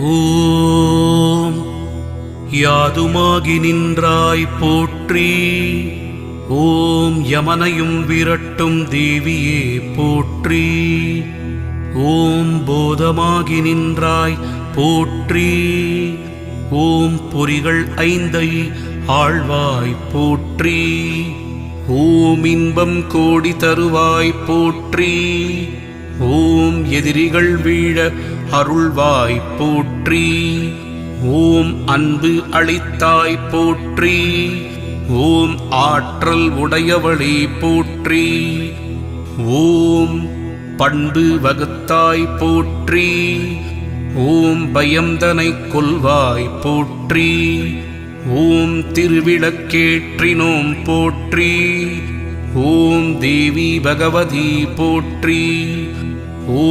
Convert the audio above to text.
ஓம் யாதுமாகி நின்றாய் போற்றி. ஓம் யமனையும் விரட்டும் தேவியே போற்றி. ஓம் போதமாகி நின்றாய் போற்றி. ஓம் பொறிகள் ஐந்தை ஆழ்வாய் போற்றி. ஓம் இன்பம் கோடி தருவாய் போற்றி. ஓம் எதிரிகள் வீழ அருள்வாய் போற்றி. ஓம் அன்பு அளித்தாய் போற்றி. ஓம் ஆற்றல் உடையவளே போற்றி. ஓம் பண்பு வகுத்தாய் போற்றி. ஓம் பயம்தனை கொல்வாய் போற்றி. ஓம் திருவிளக்கேற்றினோம் போற்றி. ஓம் தேவி பகவதி போற்றி. ஓம்